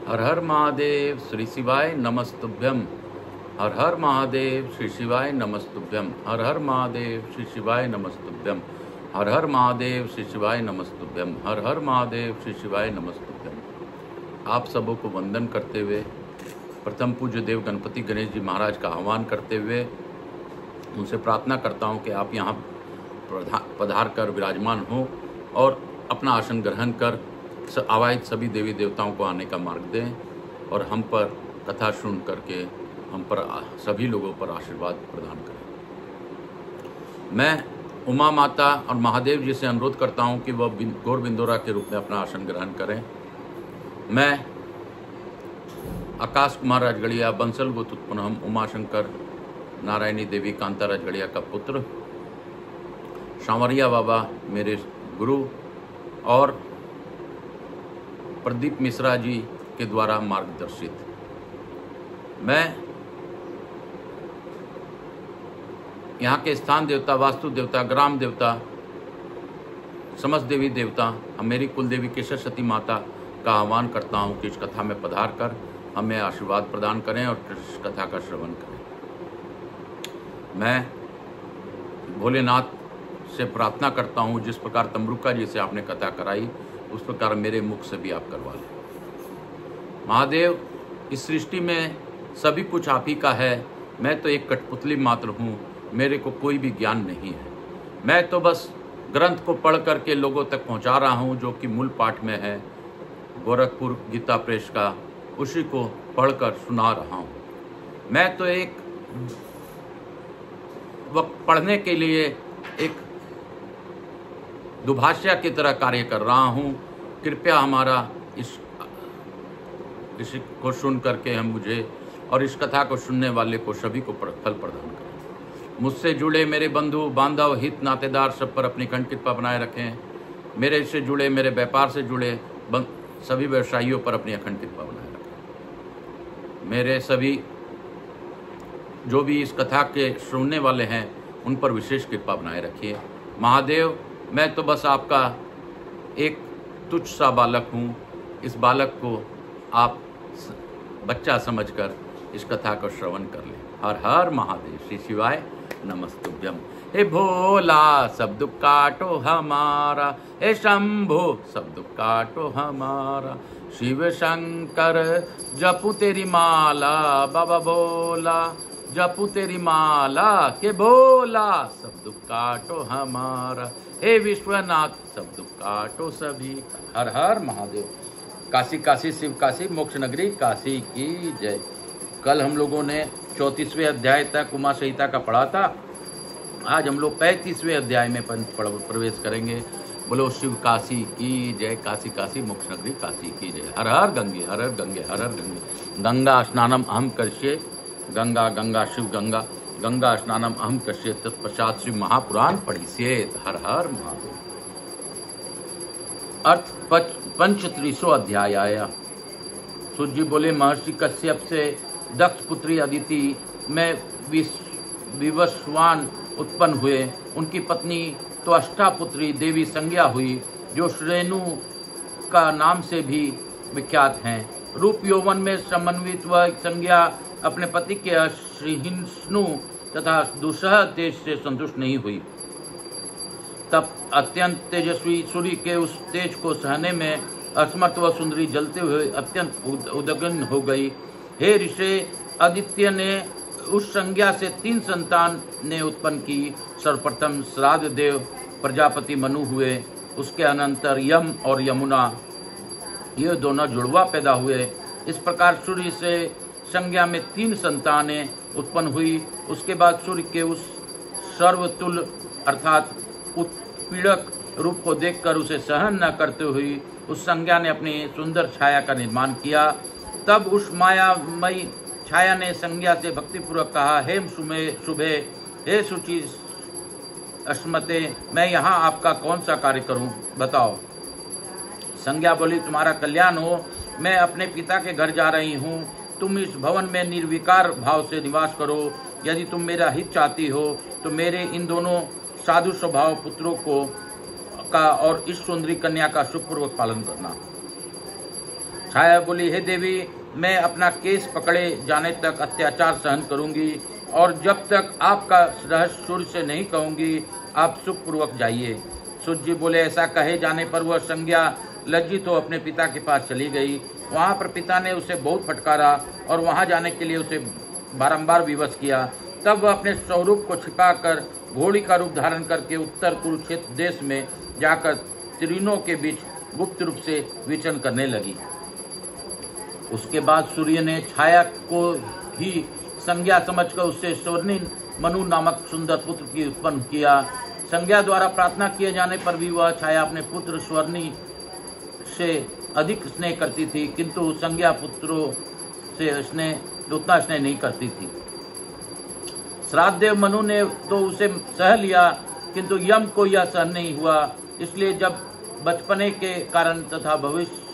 हर हर महादेव श्री शिवाय नमस्तुभ्यम। हर हर महादेव श्री शिवाय नमस्तुभ्यम। हर हर महादेव श्री शिवाय नमस्तुभ्यम। हर हर महादेव श्री शिवाय नमस्तुभ्यम। हर हर महादेव श्री शिवाय नमस्तुभ्यम। आप सबों को वंदन करते हुए प्रथम पूज्य देव गणपति गणेश जी महाराज का आह्वान करते हुए उनसे प्रार्थना करता हूं कि आप यहाँ पधार कर विराजमान हों और अपना आसन ग्रहण कर आवाहित सभी देवी देवताओं को आने का मार्ग दें और हम पर कथा सुन करके हम पर सभी लोगों पर आशीर्वाद प्रदान करें। मैं उमा माता और महादेव जी से अनुरोध करता हूं कि वह गौर बिंदोरा के रूप में अपना आसन ग्रहण करें। मैं आकाश कुमार राजगढ़िया बंसल गोत्र उत्पन्न उमाशंकर नारायणी देवी कांता राजगढ़िया का पुत्र, सांवरिया बाबा मेरे गुरु और प्रदीप मिश्रा जी के द्वारा मार्गदर्शित, मैं यहाँ के स्थान देवता, वास्तु देवता, ग्राम देवता, समस्त देवी देवता, मेरी कुल देवी केशर सती माता का आह्वान करता हूँ कि इस कथा में पधार कर हमें आशीर्वाद प्रदान करें और इस कथा का श्रवण करें। मैं भोलेनाथ से प्रार्थना करता हूँ जिस प्रकार तमरुका जी से आपने कथा कराई उस प्रकार मेरे मुख से भी आप करवा लें। महादेव, इस सृष्टि में सभी कुछ आप ही का है। मैं तो एक कठपुतली मात्र हूँ, मेरे को कोई भी ज्ञान नहीं है। मैं तो बस ग्रंथ को पढ़ करके लोगों तक पहुँचा रहा हूँ जो कि मूल पाठ में है, गोरखपुर गीता प्रेस का, उसी को पढ़कर सुना रहा हूँ। मैं तो एक वक्त पढ़ने के लिए एक दुभाषिया की तरह कार्य कर रहा हूँ। कृपया हमारा इस को सुन करके हम मुझे और इस कथा को सुनने वाले को सभी को फल प्रदान करें। मुझसे जुड़े मेरे बंधु बांधव हित नातेदार सब पर अपनी खंड कृपा बनाए रखें। मेरे से जुड़े, मेरे व्यापार से जुड़े सभी व्यवसायियों पर अपनी अखंड कृपा बनाए रखें। मेरे सभी जो भी इस कथा के सुनने वाले हैं उन पर विशेष कृपा बनाए रखिए। महादेव, मैं तो बस आपका एक तुच्छ सा बालक हूँ। इस बालक को आप बच्चा समझकर इस कथा को श्रवण कर लें। हर हर महादेव श्री शिवाय नमस्तुभ्यम। हे भोला सब दुख काटो हमारा, हे शंभो सब दुख काटो हमारा, शिव शंकर जपू तेरी माला, बाबा भोला जपू तेरी माला, के भोला सब दुख काटो हमारा, हे विश्वनाथ सब दुख काटो सभी। हर हर महादेव। काशी काशी शिव काशी मोक्ष नगरी काशी की जय। कल हम लोगों ने 34वें अध्याय तक उमा संहिता का पढ़ा था। आज हम लोग 35वें अध्याय में प्रवेश करेंगे। बोलो शिव काशी की जय, काशी काशी मोक्ष नगरी काशी की जय। हर हर गंगे, हर हर गंगे, हर हर गंगे। गंगा स्नानम अहम करिष्ये, गंगा गंगा शिव गंगा, गंगा स्नानम अहम करिष्ये, तत्पश्चात शिव महापुराण पढ़िष्येत। हर हर महादेव। अर्थ 35वां अध्याय आया। सूत जी बोले, महर्षि कश्यप से दक्ष पुत्री अदिति में विवस्वान उत्पन्न हुए। उनकी पत्नी तो अष्टापुत्री देवी संज्ञा हुई, जो श्रेणु का नाम से भी विख्यात हैं। रूप यौवन में समन्वित वह संज्ञा अपने पति के असहिष्णु तथा दुस्सह तेज से संतुष्ट नहीं हुई। तब अत्यंत तेजस्वी सूर्य के उस तेज को सहने में असमर्थ व सुंदरी जलते हुए अत्यंत उदग्न हो गई। हे ऋषि, आदित्य ने उस संज्ञा से 3 संतान ने उत्पन्न की। सर्वप्रथम श्राद्ध देव प्रजापति मनु हुए। उसके अनंतर यम और यमुना, ये दोनों जुड़वा पैदा हुए। इस प्रकार सूर्य से संज्ञा में 3 संतानें उत्पन्न हुई। उसके बाद सूर्य के उस सर्वतुल अर्थात उत्पीड़क रूप को देखकर उसे सहन न करते हुए उस संज्ञा ने अपनी सुंदर छाया का निर्माण किया। तब उस मायामयी छाया ने संज्ञा से भक्तिपूर्वक कहा, हे शुभे, हे शुचि अस्मते, मैं यहाँ आपका कौन सा कार्य करूँ, बताओ। संज्ञा बोली, तुम्हारा कल्याण हो। मैं अपने पिता के घर जा रही हूँ। तुम इस भवन में निर्विकार भाव से निवास करो। यदि तुम मेरा हित चाहती हो तो मेरे इन दोनों साधु स्वभाव पुत्रों का और इस सुंदरी कन्या का सुखपूर्वक पालन करना। छाया बोली, हे देवी, मैं अपना केस पकड़े जाने तक अत्याचार सहन करूंगी और जब तक आपका रहस्य सूर्य से नहीं कहूंगी आप सुखपूर्वक जाइए। सूर्य जी बोले, ऐसा कहे जाने पर वह संज्ञा लज्जित हो अपने पिता के पास चली गई। वहाँ पर पिता ने उसे बहुत फटकारा और वहाँ जाने के लिए उसे बारंबार विवश किया। तब वह अपने स्वरूप को छिपाकर घोड़ी का रूप धारण करके उत्तर कुरुक्षेत्र देश में जाकर तीनों के बीच गुप्त रूप से विचरण करने लगी। उसके बाद सूर्य ने छाया को ही संज्ञा समझकर उससे स्वर्णी मनु नामक सुंदर पुत्र की उत्पन्न किया। संज्ञा द्वारा प्रार्थना किए जाने पर भी वह छाया अपने पुत्र स्वर्णी से अधिक स्नेह करती थी, किंतु संज्ञा पुत्रों से उतना स्नेह नहीं करती थी। श्राद्धदेव मनु ने तो उसे सह लिया, किंतु यम को यह सहन नहीं हुआ। इसलिए जब बचपने के कारण तथा भविष्य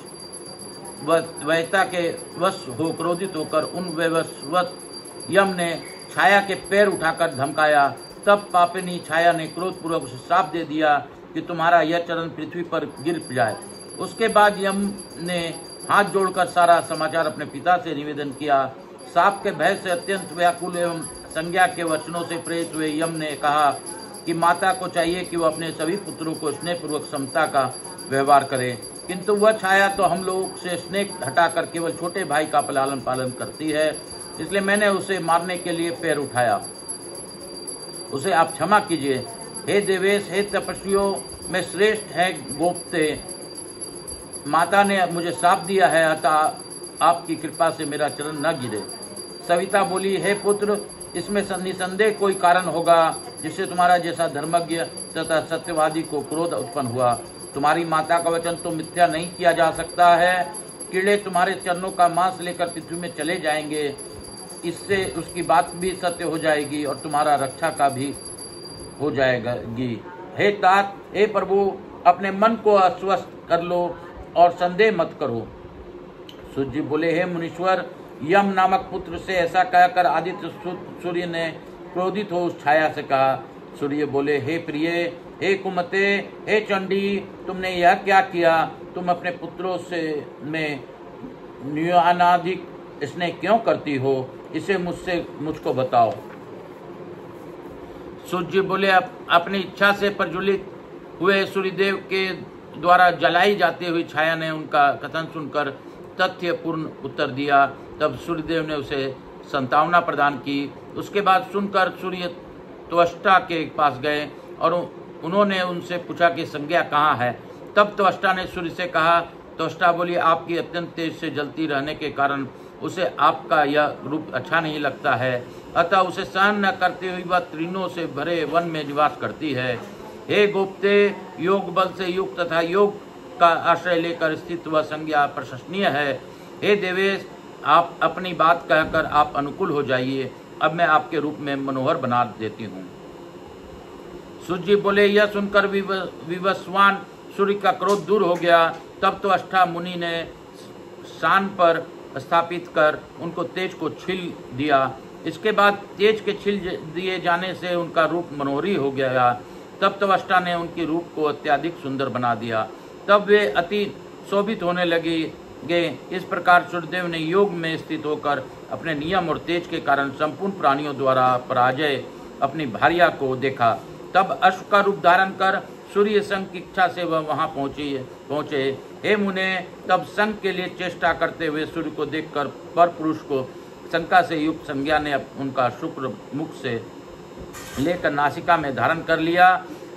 वैता के वश हो क्रोधित होकर उन वैवस्वत यम ने छाया के पैर उठाकर धमकाया, तब पापिनी छाया ने क्रोधपूर्वक उसे श्राप दे दिया कि तुम्हारा यह चरण पृथ्वी पर गिर जाए। उसके बाद यम ने हाथ जोड़कर सारा समाचार अपने पिता से निवेदन किया। साप के भय से अत्यंत व्याकुल एवं संज्ञा के वचनों से प्रेरित हुए यम ने कहा कि माता को चाहिए कि वह अपने सभी पुत्रों को स्नेहपूर्वक समता का व्यवहार करे, किंतु वह छाया तो हम लोग से स्नेह हटाकर केवल छोटे भाई का लालन पालन करती है, इसलिए मैंने उसे मारने के लिए पैर उठाया। उसे आप क्षमा कीजिए। हे देवेश, हे तपस्वियों में श्रेष्ठ है गोप्ते, माता ने मुझे श्राप दिया है, अतः आपकी कृपा से मेरा चरण न गिरे। सविता बोली, हे पुत्र, इसमें निसंदेह कोई कारण होगा जिससे तुम्हारा जैसा धर्मज्ञ तथा सत्यवादी को क्रोध उत्पन्न हुआ। तुम्हारी माता का वचन तो मिथ्या नहीं किया जा सकता है। कीड़े तुम्हारे चरणों का मांस लेकर पृथ्वी में चले जाएंगे, इससे उसकी बात भी सत्य हो जाएगी और तुम्हारा रक्षा का भी हो जाएगी। हे तात, हे प्रभु, अपने मन को आश्वस्त कर लो और संदेह मत करो। सूर्य बोले, हे मुनीश्वर, यम नामक पुत्र से ऐसा कहकर आदित्य सूर्य ने क्रोधित हो उस छाया से कहा। सूर्य बोले, हे प्रिय, हे कुमते, हे चंडी, तुमने यह क्या किया? तुम अपने पुत्रों से में न्यूनाधिक स्नेह क्यों करती हो? इसे मुझको बताओ। सूर्य बोले, अपनी इच्छा से प्रज्वलित हुए सूर्यदेव के द्वारा जलाई जाती हुई छाया ने उनका कथन सुनकर तथ्यपूर्ण उत्तर दिया। तब सूर्यदेव ने उसे संतावना प्रदान की। उसके बाद सुनकर सूर्य त्वष्टा के पास गए और उन्होंने उनसे पूछा कि संज्ञा कहाँ है। तब त्वष्टा ने सूर्य से कहा। त्वष्टा बोली, आपकी अत्यंत तेज से जलती रहने के कारण उसे आपका यह रूप अच्छा नहीं लगता है, अतः उसे सहन न करते हुए वह तीनों से भरे वन में निवास करती है। हे गोप्ते, योग बल से युक्त तथा योग का आश्रय लेकर स्थित वह संज्ञा प्रशंसनीय है। हे देवेश, आप अपनी बात कहकर आप अनुकूल हो जाइए। अब मैं आपके रूप में मनोहर बना देती हूँ। सूर्य बोले, यह सुनकर विवस्वान सूर्य का क्रोध दूर हो गया। तब तो अष्टा मुनि ने शान पर स्थापित कर उनको तेज को छील दिया। इसके बाद तेज के छील दिए जाने से उनका रूप मनोहरी हो गया। तब तो अष्टा ने उनके रूप को अत्यधिक सुंदर बना दिया। तब वे अति शोभित होने गए। इस प्रकार सूर्यदेव ने योग में स्थित होकर अपने नियम और तेज के कारण संपूर्ण प्राणियों द्वारा पराजय अपनी भार्या को देखा। तब अश्व का रूप धारण कर सूर्य संघ की इच्छा से वह वहां पहुंचे। हे मुने, तब संघ के लिए चेष्टा करते हुए सूर्य को देखकर पर पुरुष को शंका से युक्त संज्ञा ने उनका शुक्र मुख से लेकर नासिका में धारण कर लिया।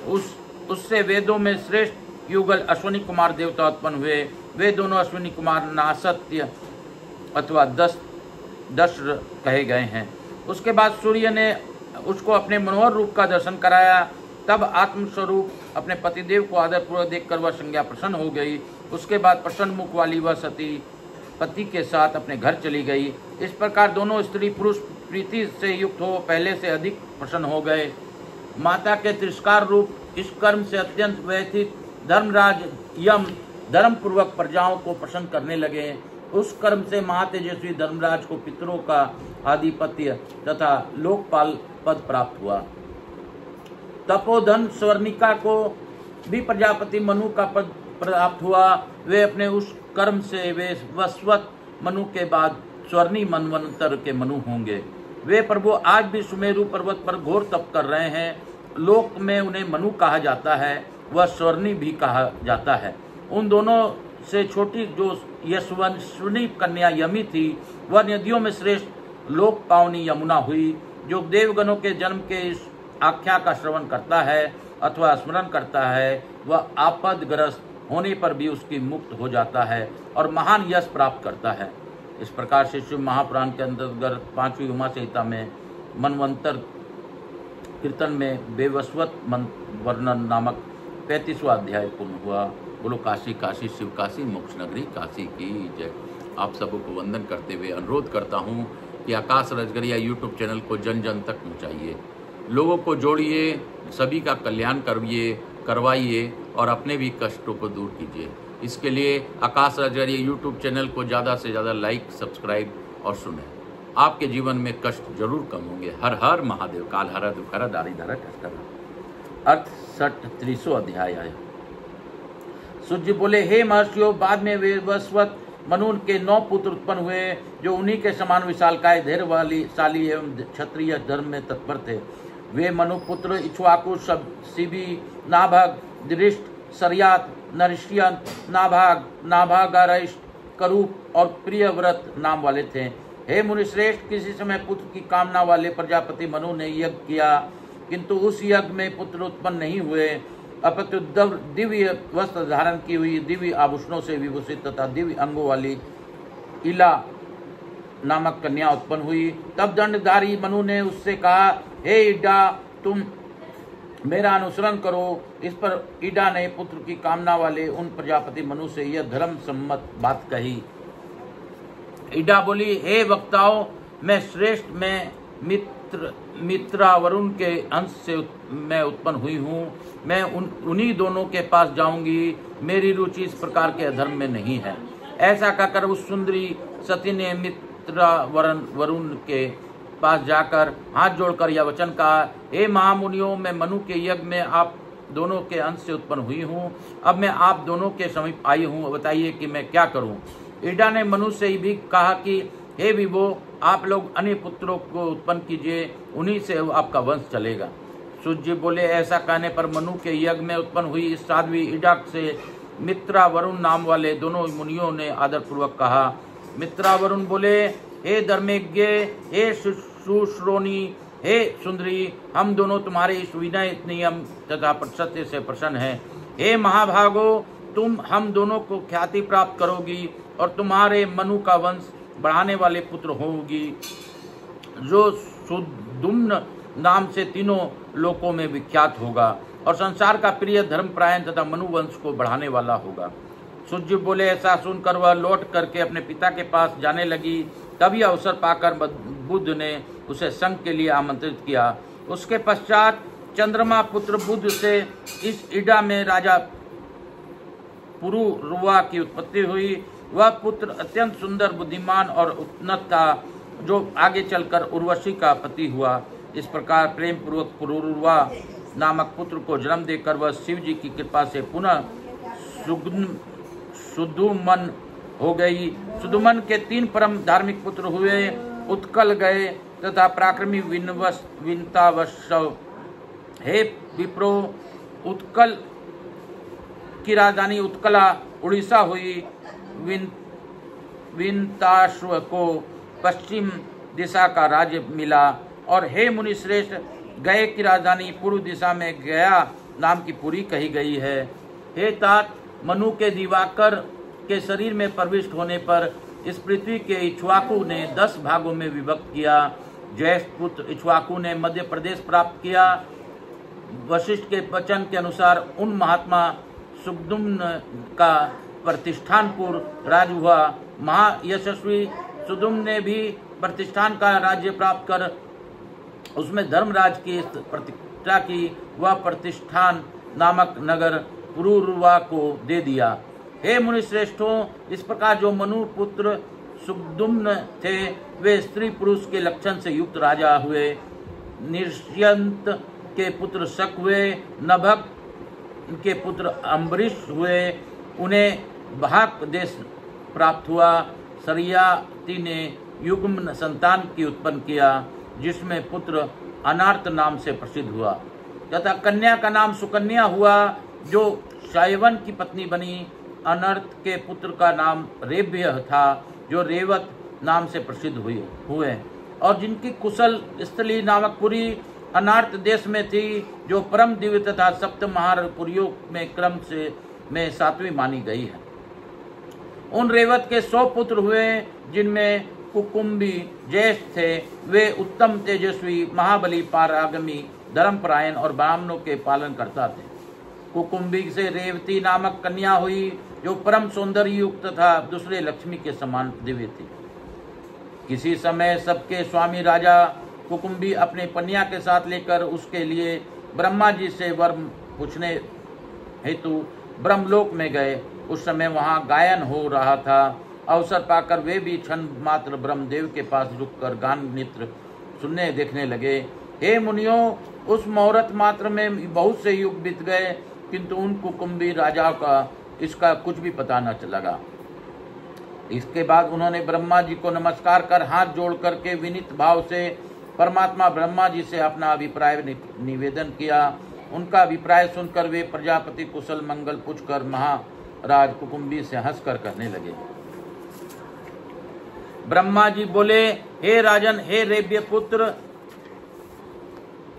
उससे वेदों में श्रेष्ठ युगल अश्विनी कुमार देवता उत्पन्न हुए। वे दोनों अश्विनी कुमार नासत्य अथवा दस्र कहे गए हैं। उसके बाद सूर्य ने उसको अपने मनोहर रूप का दर्शन कराया। तब आत्मस्वरूप अपने पतिदेव को आदरपूर्वक देखकर वह संज्ञा प्रसन्न हो गई। उसके बाद प्रसन्न मुख वाली वह सती पति के साथ अपने घर चली गई। इस प्रकार दोनों स्त्री पुरुष प्रीति से युक्त हो पहले से अधिक प्रसन्न हो गए। माता के तिरस्कार रूप इस कर्म से अत्यंत व्यथित धर्मराज यम धर्मपूर्वक प्रजाओं को प्रसन्न करने लगे। उस कर्म से महातेजस्वी धर्मराज को पितरों का आधिपत्य तथा लोकपाल पद प्राप्त हुआ। तपोधन स्वर्णिका को भी प्रजापति मनु का पद प्राप्त हुआ। वे अपने उस कर्म से वे वस्वत मनु के बाद स्वर्णी मनवंतर के मनु होंगे। वे प्रभु आज भी सुमेरु पर्वत पर घोर तप कर रहे हैं। लोक में उन्हें मनु कहा जाता है, वह स्वर्णी भी कहा जाता है। उन दोनों से छोटी जो यशस्विनी कन्या यमी थी, वह नदियों में श्रेष्ठ लोक पावनी यमुना हुई। जो देवगणों के जन्म के इस आख्या का श्रवण करता है अथवा स्मरण करता है, वह आपदग्रस्त होने पर भी उसकी मुक्त हो जाता है और महान यश प्राप्त करता है। इस प्रकार से शिव महापुराण के अंतर्गत 5वीं उमा संहिता में मनवंतर कीर्तन में बेवस्वत वर्णन नामक 35वां अध्याय पूर्ण हुआ। बोलो काशी काशी शिव काशी मोक्ष नगरी काशी की जय। आप सबों को वंदन करते हुए अनुरोध करता हूँ कि आकाश राजगरिया यूट्यूब चैनल को जन जन तक पहुँचाइए, लोगों को जोड़िए, सभी का कल्याण करवाइए और अपने भी कष्टों को दूर कीजिए। इसके लिए आकाश राजगरिया यूट्यूब चैनल को ज़्यादा से ज़्यादा लाइक, सब्सक्राइब और सुनें। आपके जीवन में कष्ट जरूर कम होंगे। हर हर महादेव। काल हर दुख हर दारी धर कष्ट। अर्थ 33वां अध्याय आया। सूर्य बोले, हे महर्षियों, बाद में वे वस्वत मनु के 9 पुत्र उत्पन्न हुए, जो उन्हीं के समान विशालकाय, धैर्यशाली एवं क्षत्रिय धर्म में तत्पर थे। वे मनु पुत्र इक्ष्वाकु, शिबी, नाभग, दृष्ट, सरयात, नरिष्यंत, नाभागारिष्ट, करूप और प्रियव्रत नाम वाले थे। हे मुनिश्रेष्ठ, किसी समय पुत्र की कामना वाले प्रजापति मनु ने यज्ञ किया, किंतु उस यज्ञ में पुत्र उत्पन्न नहीं हुए। अपितु दिव्य वस्त्र धारण की हुई, दिव्य आभूषणों से विभूषित तथा दिव्य अंगों वाली इला नामक कन्या उत्पन्न हुई। तब दंडधारी मनु ने उससे कहा, हे इड्डा, तुम मेरा अनुसरण करो। इस पर इडा ने पुत्र की कामना वाले उन प्रजापति मनु से यह धर्म सम्मत बात कही। इडा बोली, हे वक्ताओं, मैं श्रेष्ठ में मित्रा वरुण के अंश से मैं उत्पन्न हुई हूँ। मैं उन्हीं दोनों के पास जाऊंगी। मेरी रुचि इस प्रकार के अधर्म में नहीं है। ऐसा कहकर उस सुंदरी सती ने मित्रा वरुण के पास जाकर हाथ जोड़कर यह वचन कहा, हे महामुनियों, मैं मनु के यज्ञ में आप दोनों के अंश से उत्पन्न हुई हूँ। अब मैं आप दोनों के समीप आई हूँ, बताइए कि मैं क्या करूँ। इडा ने मनु से भी कहा कि हे विभो, आप लोग अन्य पुत्रों को उत्पन्न कीजिए, उन्हीं से आपका वंश चलेगा। सूर्य बोले, ऐसा कहने पर मनु के यज्ञ में उत्पन्न हुई इस साध्वी इडा से मित्रा वरुण नाम वाले दोनों मुनियों ने आदरपूर्वक कहा। मित्रा वरुण बोले, हे धर्मज्ञ, हे सुश्रोणी, हे सुंदरी, हम दोनों तुम्हारे इस विनय नियम तथा सत्य से प्रसन्न हैं। हे महाभागो, तुम हम दोनों को ख्याति प्राप्त करोगी और तुम्हारे मनु का वंश बढ़ाने वाले पुत्र होगी, जो सुदुम्न नाम से तीनों लोकों में विख्यात होगा और संसार का प्रिय धर्मपरायण तथा मनु वंश को बढ़ाने वाला होगा। सूर्य बोले, ऐसा सुनकर वह लौट करके अपने पिता के पास जाने लगी। तभी अवसर पाकर बुद्ध ने उसे संग के लिए आमंत्रित किया। उसके पश्चात चंद्रमा पुत्र बुद्ध से इस इडा में राजा पुरुरुवा की उत्पत्ति हुई। वह पुत्र अत्यंत सुंदर, बुद्धिमान और उन्नत था, जो आगे चलकर उर्वशी का पति हुआ। इस प्रकार प्रेम पूर्वक पुरुरुवा नामक पुत्र को जन्म देकर वह शिव जी की कृपा से पुनः सुदुमन हो गई। सुदुमन के 3 परम धार्मिक पुत्र हुए, उत्कल गए तथा पराक्रमी विनतावशव। हे विप्रो, उत्कल की राजधानी उत्कला उड़ीसा हुई। विनताश्व को पश्चिम दिशा का राज्य मिला। और हे मुनि श्रेष्ठ, गए की राजधानी पूर्व दिशा में गया नाम की पुरी कही गई है। हे तात, मनु के दिवाकर के शरीर में प्रविष्ट होने पर इस पृथ्वी के इक्ष्वाकु ने 10 भागों में विभक्त किया। ज्येष्ठ पुत्र इक्ष्वाकु ने मध्य प्रदेश प्राप्त किया। वशिष्ठ के वचन के अनुसार उन महात्मा सुगदुम्न का प्रतिष्ठानपुर राज्य हुआ। महायशस्वी सुदुम्न ने भी प्रतिष्ठान का राज्य प्राप्त कर उसमें धर्मराज की प्रतिष्ठा की। वह प्रतिष्ठान नामक नगर पुरुरुवा को दे दिया। हे मुनिश्रेष्ठों, इस प्रकार जो मनु पुत्र सुगदुम्न थे, वे स्त्री पुरुष के लक्षण से युक्त राजा हुए। निर्ष्यंत के पुत्र शक हुए, नभक के पुत्र अम्बरीश हुए। उन्हें भाक देश प्राप्त हुआ। सरियाती ने युग्म संतान की उत्पन्न किया, जिसमें पुत्र अनार्त नाम से प्रसिद्ध हुआ, तथा कन्या का नाम सुकन्या हुआ, जो शायवन की पत्नी बनी। अनर्त के पुत्र का नाम रेव्य था, जो रेवत नाम से प्रसिद्ध हुए, और जिनकी कुशल स्थली नामक पुरी अनार्त देश में थी, जो परम दिव्य तथा सप्त महापुरियों में क्रम से में 7वीं मानी गई है। उन रेवत के 100 पुत्र हुए, जिनमें कुकुम्बी ज्येष्ठ थे। वे उत्तम, तेजस्वी, महाबली, पारागमी, धर्मपरायण और ब्राह्मणों के पालन करता थे। कुकुम्बी से रेवती नामक कन्या हुई, जो परम सौंदर्य युक्त तथा दूसरे लक्ष्मी के समान दिव्य थी। किसी समय सबके स्वामी राजा कुकुम्बी अपने कन्या के साथ लेकर उसके लिए ब्रह्मा जी से वर पूछने हेतु ब्रह्मलोक में गए। उस समय वहां गायन हो रहा था। अवसर पाकर वे भी क्षण मात्र ब्रह्मदेव के पास रुककर गान नृत्य सुनने देखने लगे। हे मुनियों, उस मुहूर्त मात्र में बहुत से युग बीत गए, किंतु उन कुकुम्बी राजा का इसका कुछ भी पता न लगा। इसके बाद उन्होंने ब्रह्मा जी को नमस्कार कर हाथ जोड़ करके विनीत भाव से परमात्मा ब्रह्मा जी से अपना अभिप्राय निवेदन किया। उनका अभिप्राय सुनकर वे प्रजापति कुशल मंगल पूछकर महाराज कुकुम्बी से हंसकर कहने लगे। ब्रह्मा जी बोले, हे राजन, हे रेव्य पुत्र,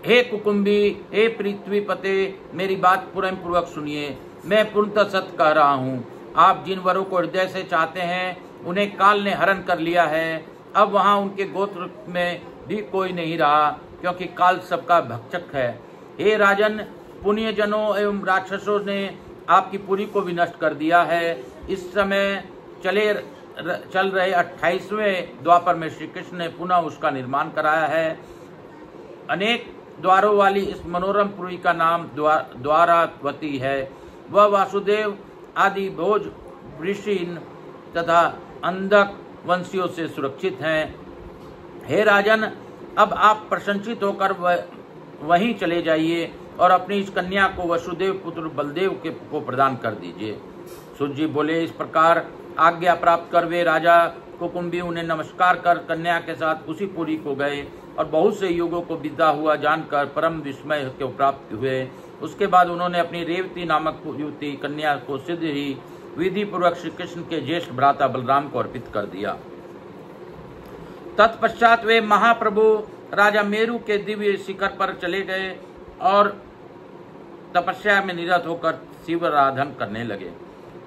हे कुकुम्बी, हे पृथ्वीपते, मेरी बात प्रेम पूर्वक सुनिए। मैं पूर्णतः सत्य कह रहा हूँ। आप जिन वरों को हृदय से चाहते हैं, उन्हें काल ने हरण कर लिया है। अब वहाँ उनके गोत्र में भी कोई नहीं रहा, क्योंकि काल सबका भक्षक है। हे राजन, पुण्य जनों एवं राक्षसों ने आपकी पुरी को भी नष्ट कर दिया है। इस समय चल रहे 28वें द्वापर में श्री कृष्ण ने पुनः उसका निर्माण कराया है। अनेक द्वारों वाली इस मनोरम पुरी का नाम द्वारावती है। वह वासुदेव आदि भोज, ऋषिन तथा अंधक वंशियों से सुरक्षित हैं। हे राजन, अब आप प्रशंसित होकर वहीं चले जाइए और अपनी इस कन्या को वसुदेव पुत्र बलदेव को प्रदान कर दीजिए। सूत जी बोले, इस प्रकार आज्ञा प्राप्त कर वे राजा कुकुम्बी उन्हें नमस्कार कर कन्या के साथ उसी पुरी को गए और बहुत से युगों को बीता हुआ जानकर परम विस्मय को प्राप्त हुए। उसके बाद उन्होंने अपनी रेवती नामक युवती कन्या को सिद्ध ही विधि पूर्वक श्री कृष्ण के ज्येष्ठ भ्राता बलराम को अर्पित कर दिया। तत्पश्चात वे महाप्रभु राजा मेरु के दिव्य शिखर पर चले गए और तपस्या में निरत होकर शिव आराधन करने लगे।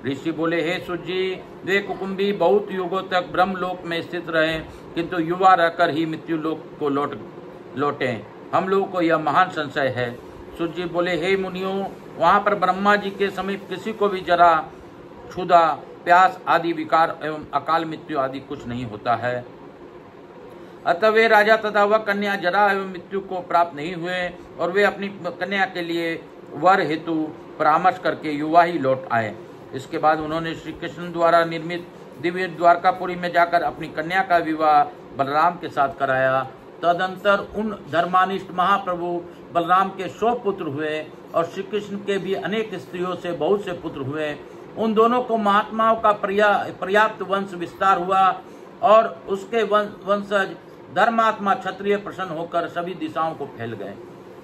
ऋषि बोले, हे सूत जी, वे कुकुम्बी बहुत युगों तक ब्रह्मलोक में स्थित रहे, किंतु युवा रहकर ही मृत्यु लोक को लौटे। हम लोगों को यह महान संशय है। सूत जी बोले, हे मुनियों, वहाँ पर ब्रह्मा जी के समीप किसी को भी जरा, क्षुधा, प्यास आदि विकार एवं अकाल मृत्यु आदि कुछ नहीं होता है। अतः वे राजा तथा वह कन्या जरा एवं मृत्यु को प्राप्त नहीं हुए और वे अपनी कन्या के लिए वर हेतु परामर्श करके युवा ही लौट आए। इसके बाद उन्होंने श्री कृष्ण द्वारा निर्मित दिव्य द्वारकापुरी में जाकर अपनी कन्या का विवाह बलराम के साथ कराया। तदंतर उन धर्मानिष्ठ महाप्रभु बलराम के 100 पुत्र हुए और श्री कृष्ण के भी अनेक स्त्रियों से बहुत से पुत्र हुए। उन दोनों को महात्माओं का पर्याप्त वंश विस्तार हुआ और उसके वंशज धर्मात्मा क्षत्रिय प्रसन्न होकर सभी दिशाओं को फैल गए।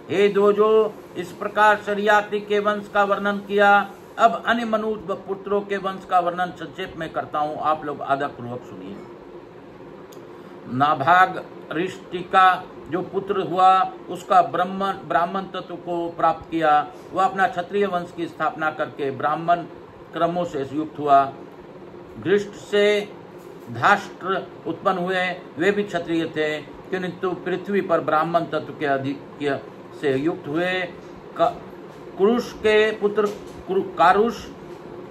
हे दोजो, इस प्रकार शरियाती के वंश का वर्णन किया। अब अन्य मनुष्य पुत्रों के वंश का वर्णन संक्षेप में करता हूँ, आप लोग आदर पूर्वक सुनिए। नाभाग ऋष्टिका जो पुत्र हुआ, उसका ब्राह्मण तत्व को प्राप्त किया। वह अपना क्षत्रिय वंश की स्थापना करके ब्राह्मण क्रमों से युक्त हुआ। घृष्ट से धाष्ट्र उत्पन्न हुए, वे भी क्षत्रिय थे, किंतु पृथ्वी पर ब्राह्मण तत्व के अधिक से युक्त हुए। कुरुष के पुत्र कारुष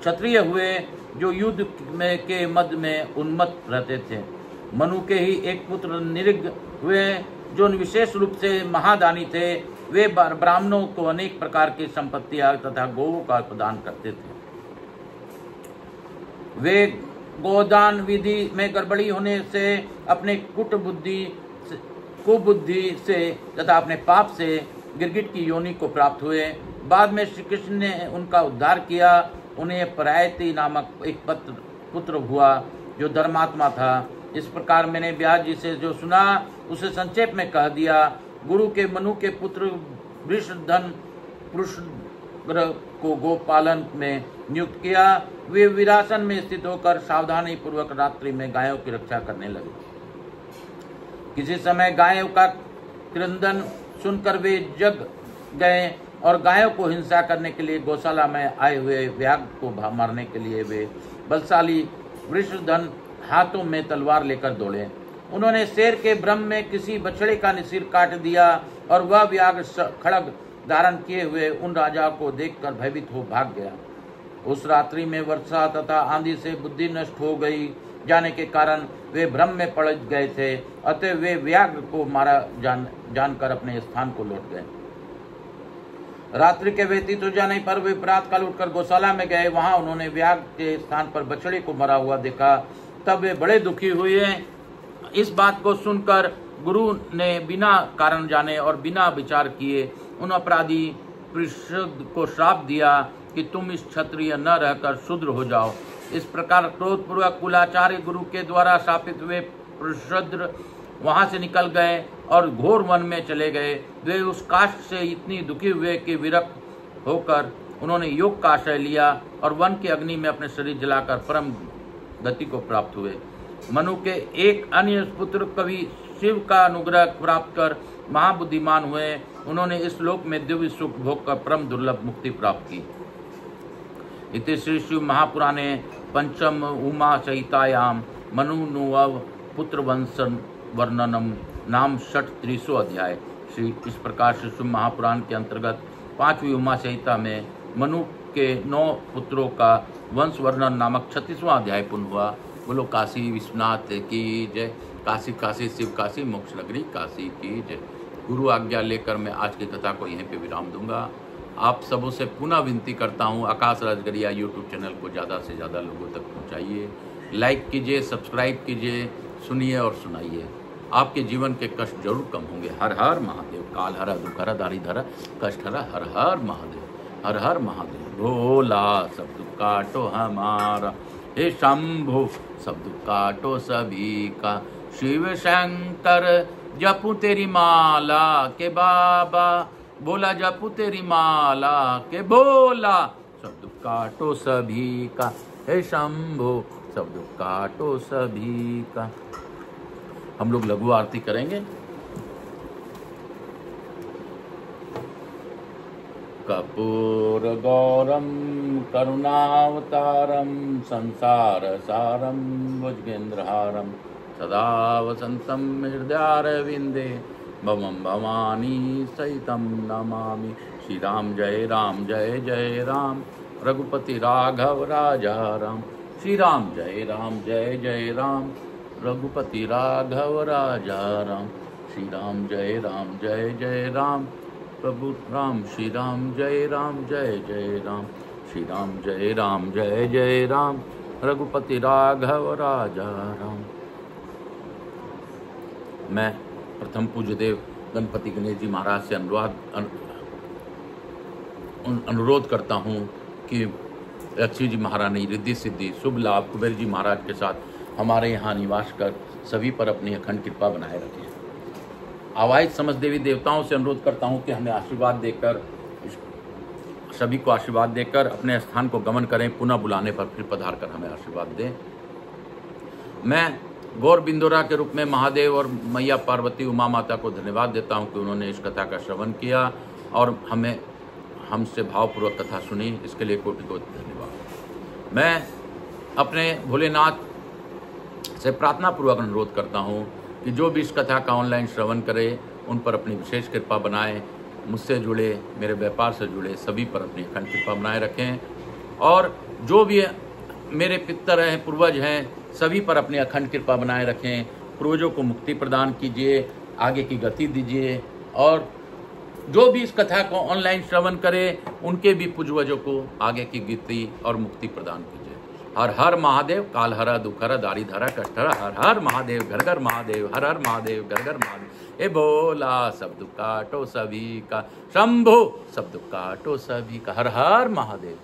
क्षत्रिय हुए, जो युद्ध में के मध्य में उन्मत्त रहते थे। मनु के ही एक पुत्र निऋग हुए, जो विशेष रूप से महादानी थे। वे ब्राह्मणों को अनेक प्रकार की संपत्तियां तथा गोवों का प्रदान करते थे। वे गोदान विधि में गड़बड़ी होने से अपने कुबुद्धि से तथा अपने पाप से गिरगिट की योनि को प्राप्त हुए। बाद में श्री कृष्ण ने उनका उद्धार किया। उन्हें परायती नामक एक पुत्र हुआ जो धर्मात्मा था। इस प्रकार मैंने व्यास जी से जो सुना उसे संक्षेप में कह दिया। गुरु के मनु के पुत्र वृषधन पुरुषग्र को गोपालन में नियुक्त किया। वे वीरासन में स्थित होकर सावधानी पूर्वक रात्रि में गायों की रक्षा करने लगे। किसी समय गायों का क्रंदन सुनकर वे जग गए और गायों को हिंसा करने के लिए गौशाला में आए हुए व्याघ्र को मारने के लिए वे बलशाली वृषधन हाथों में तलवार लेकर दौड़े। उन्होंने शेर के भ्रम में किसी बछड़े का सिर काट दिया और वह व्याघ्र खड्ग धारण किए हुए उन राजाओं को देखकर भयभीत हो भाग गया। उस रात्रि में वर्षा तथा आंधी से बुद्धि नष्ट हो गई जाने के कारण वे भ्रम में पड़ गए थे। अतः वे व्याघ्र को मारा जानकर अपने स्थान को लौट गए। रात्रि के व्यतीत हो जाने पर वे प्रातःकाल उठकर गौशाला में गए। वहां उन्होंने व्याघ्र के स्थान पर बछड़े को मरा हुआ देखा। तब वे बड़े दुखी हुए। इस बात को सुनकर गुरु ने बिना कारण जाने और बिना विचार किए उन अपराधी पृषद को श्राप दिया कि तुम इस क्षत्रिय न रहकर शूद्र हो जाओ। इस प्रकार क्रोधपूर्वक कुलाचार्य गुरु के द्वारा शापित हुए पृषद वहां से निकल गए और घोर वन में चले गए। वे उस काष्ठ से इतनी दुखी हुए कि विरक्त होकर उन्होंने योग का आश्रय लिया और वन की अग्नि में अपने शरीर जलाकर परम गति को प्राप्त हुए। मनु के एक अन्य पुत्र कवि शिव का अनुग्रह प्राप्त कर महाबुद्धिमान हुए। उन्होंने इस लोक में दिव्य सुख भोग कर परम दुर्लभ मुक्ति प्राप्त की। इति श्री शिव महापुराणे पंचम उमा सहितायाम मनुनुवव पुत्र वंश वर्णनम नाम 38 अध्याय। श्री इस प्रकार से शिव महापुराण के अंतर्गत 5वीं उमा संहिता में मनु के 9 पुत्रों का वंश वर्णन नामक 36वां अध्याय पूर्ण हुआ। बोलो काशी विश्वनाथ की जय। काशी काशी शिव काशी मोक्ष नगरी काशी की जय। गुरु आज्ञा लेकर मैं आज की कथा को यहीं पे विराम दूंगा। आप सबों से पुनः विनती करता हूँ, आकाश राजगरिया यूट्यूब चैनल को ज़्यादा से ज़्यादा लोगों तक पहुँचाइए, लाइक कीजिए, सब्सक्राइब कीजिए, सुनिए और सुनाइए। आपके जीवन के कष्ट जरूर कम होंगे। हर हर महादेव। काल हरा दुख हरा दारी धरा कष्ट हरा हर हर महादेव। हर हर महादेव। भोला सब दुख काटो हमारा, हे शंभु सब दुख काटो सभी का। शिव शंकर जपू तेरी माला के बाबा, बोला जपू तेरी माला के बोला। सब दुख काटो सभी का, हे शंभु सब दुख काटो सभी का। हम लोग लघु आरती करेंगे। कर्पूर गौरम करुणावतारम संसार सारम भुजगेंद्रहारम सदा वसंतम हृदयारविंदे भवम भवानी सहितम नमामि। श्री राम जय राम रघुपति राघव राजा राम। श्री राम जय राम रघुपति राघव राजा राम। श्री राम जय राम प्रभु राम। श्री राम जय राम श्री राम जय राम रघुपति राघव राजा राम। मैं प्रथम पूज्य देव गणपति गणेश जी महाराज से अनुरोध करता हूँ कि लक्ष्मी जी महारानी रिद्धि सिद्धि शुभ लाभ कुबेर जी महाराज के साथ हमारे यहाँ निवास कर सभी पर अपनी अखंड कृपा बनाए रखें। आवाहित समस्त देवी देवताओं से अनुरोध करता हूँ कि हमें आशीर्वाद देकर, सभी को आशीर्वाद देकर अपने स्थान को गमन करें। पुनः बुलाने पर फिर पधार कर हमें आशीर्वाद दें। मैं गौर बिंदोरा के रूप में महादेव और मैया पार्वती उमा माता को धन्यवाद देता हूँ कि उन्होंने इस कथा का श्रवण किया और हमसे भावपूर्वक कथा सुनी। इसके लिए कोटि कोटि धन्यवाद। मैं अपने भोलेनाथ से प्रार्थना पूर्वक अनुरोध करता हूँ कि जो भी इस कथा का ऑनलाइन श्रवण करे उन पर अपनी विशेष कृपा बनाए। मुझसे जुड़े, मेरे व्यापार से जुड़े सभी पर अपनी अखंड कृपा बनाए रखें। और जो भी मेरे पितर हैं, पूर्वज हैं, सभी पर अपनी अखंड कृपा बनाए रखें। पूर्वजों को मुक्ति प्रदान कीजिए, आगे की गति दीजिए। और जो भी इस कथा को ऑनलाइन श्रवण करे उनके भी पूर्वजों को आगे की गति और मुक्ति प्रदान कीजिए। हर हर महादेव। काल हरा दुख हरा दारी धरा कष्ट हरा हर हर महादेव। घर घर महादेव। हर हर महादेव। घर घर महादेव। ए बोला सब दुख काटो सभी का। शंभो सब दुख काटो सभी का। हर हर महादेव।